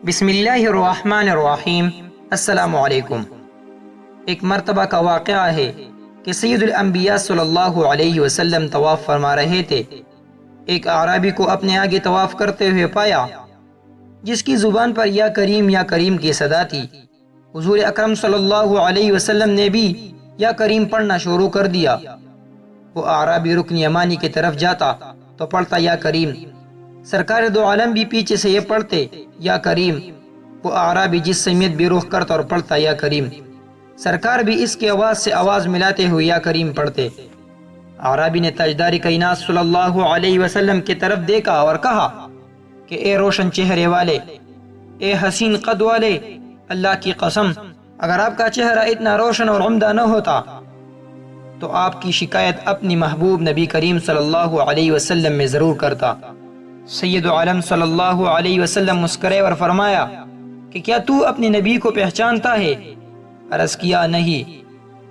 بسم اللہ الرحمن الرحیم۔ السلام علیکم۔ ایک مرتبہ کا واقعہ ہے کہ سید الانبیاء صلی اللہ علیہ وسلم طواف فرما رہے تھے۔ ایک اعرابی کو اپنے آگے طواف کرتے ہوئے پایا جس کی زبان پر یا کریم کی صدا تھی۔ حضور اکرم صلی اللہ علیہ وسلم نے بھی یا کریم پڑھنا شروع کر دیا۔ وہ اعرابی رکن یمانی کی طرف جاتا تو پڑھتا یا کریم، سرکار دو عالم بھی پیچھے سے یہ پڑھتے یا کریم۔ وہ اعرابی جس سمیت بھی رخ کرتا اور پڑھتا یا کریم، سرکار بھی اس کی آواز سے آواز ملاتے ہوئے یا کریم پڑھتے۔ اعرابی نے تاجدار کائنات صلی اللہ علیہ وسلم کی طرف دیکھا اور کہا کہ اے روشن چہرے والے، اے حسین قد والے، اللہ کی قسم اگر آپ کا چہرہ اتنا روشن اور عمدہ نہ ہوتا تو آپ کی شکایت اپنی محبوب نبی کریم صلی اللہ علیہ وسلم میں ضرور کرتا۔ سید عالم صلی اللہ علیہ وسلم مسکرے اور فرمایا کہ کیا تو اپنے نبی کو پہچانتا ہے؟ عرض کیا نہیں۔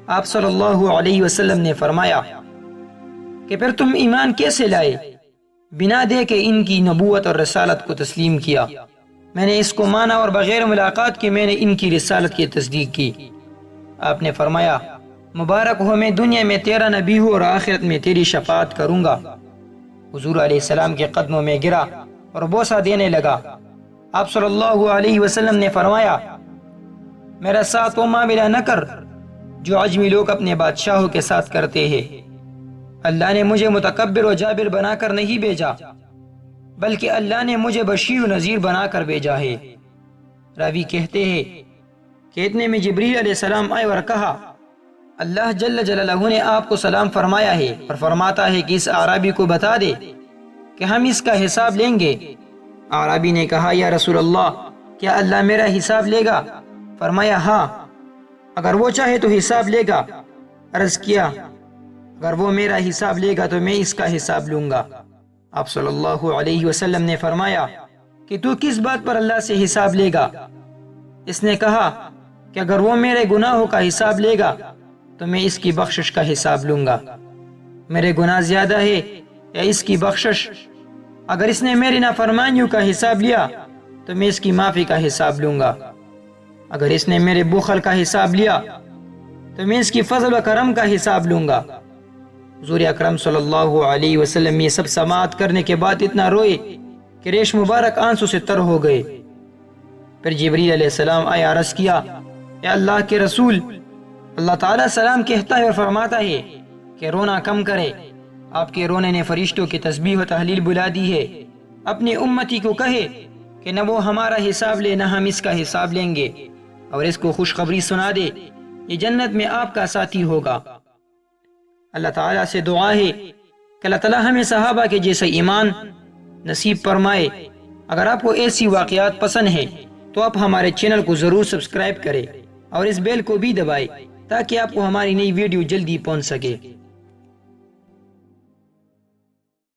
آپ صلی اللہ علیہ وسلم نے فرمایا کہ پھر تم ایمان کیسے لائے بنا دے کہ ان کی نبوت اور رسالت کو تسلیم کیا؟ میں نے اس کو مانا اور بغیر ملاقات کے میں نے ان کی رسالت کی تصدیق کی۔ آپ نے فرمایا مبارک ہو، میں دنیا میں تیرا نبی ہوں اور آخرت میں تیری شفاعت کروں گا۔ حضور علیہ السلام کے قدموں میں گرا اور بوسہ دینے لگا۔ آپ صلی اللہ علیہ وسلم نے فرمایا میرا ساتھ وہ معاملہ نہ کر جو عجمی لوگ اپنے بادشاہوں کے ساتھ کرتے ہیں۔ اللہ نے مجھے متکبر و جابر بنا کر نہیں بھیجا بلکہ اللہ نے مجھے بشیر و نذیر بنا کر بھیجا ہے۔ راوی کہتے ہیں کہ اتنے میں جبریل علیہ السلام آئے اور کہا اللہ جل جلالہ نے آپ کو سلام فرمایا ہے اور فرماتا ہے کہ اس اعرابی کو بتا دے کہ ہم اس کا حساب لیں گے۔ اعرابی نے کہا یا رسول اللہ، کیا اللہ میرا حساب لے گا؟ فرمایا ہاں، اگر وہ چاہے تو حساب لے گا۔ عرض کیا اگر وہ میرا حساب لے گا تو میں اس کا حساب لوں گا۔ آپ صلی اللہ علیہ وسلم نے فرمایا کہ تو کس بات پر اللہ سے حساب لے گا؟ اس نے کہا کہ اگر وہ میرے گناہوں کا حساب لے گا تو میں اس کی بخشش کا حساب لوں گا۔ میرے گناہ زیادہ ہے یا اس کی بخشش؟ اگر اس نے میری نافرمانیوں کا حساب لیا تو میں اس کی معافی کا حساب لوں گا۔ اگر اس نے میرے بخل کا حساب لیا تو میں اس کی فضل و کرم کا حساب لوں گا۔ حضور اکرم صلی اللہ علیہ وسلم یہ سب سماعت کرنے کے بعد اتنا روئے کہ ریش مبارک آنسوں سے تر ہو گئے۔ پھر جبریل علیہ السلام آئے، عرض کیا اے اللہ کے رسول، اللہ تعالیٰ سلام کہتا ہے اور فرماتا ہے کہ رونا کم کرے۔ آپ کے رونے نے فرشتوں کی تسبیح و تحلیل بلا دی ہے۔ اپنی امتی کو کہے کہ نہ وہ ہمارا حساب لے نہ ہم اس کا حساب لیں گے، اور اس کو خوشخبری سنا دے یہ جنت میں آپ کا ساتھی ہوگا۔ اللہ تعالیٰ سے دعا ہے کہ اللہ تعالیٰ ہمیں صحابہ کے جیسا ایمان نصیب فرمائے۔ اگر آپ کو ایسی واقعات پسند ہیں تو آپ ہمارے چینل کو ضرور سبسکرائب کریں اور اس بیل کو بھی دبائیں تاکہ آپ کو ہماری نئی ویڈیو جلدی پہنچ سکے۔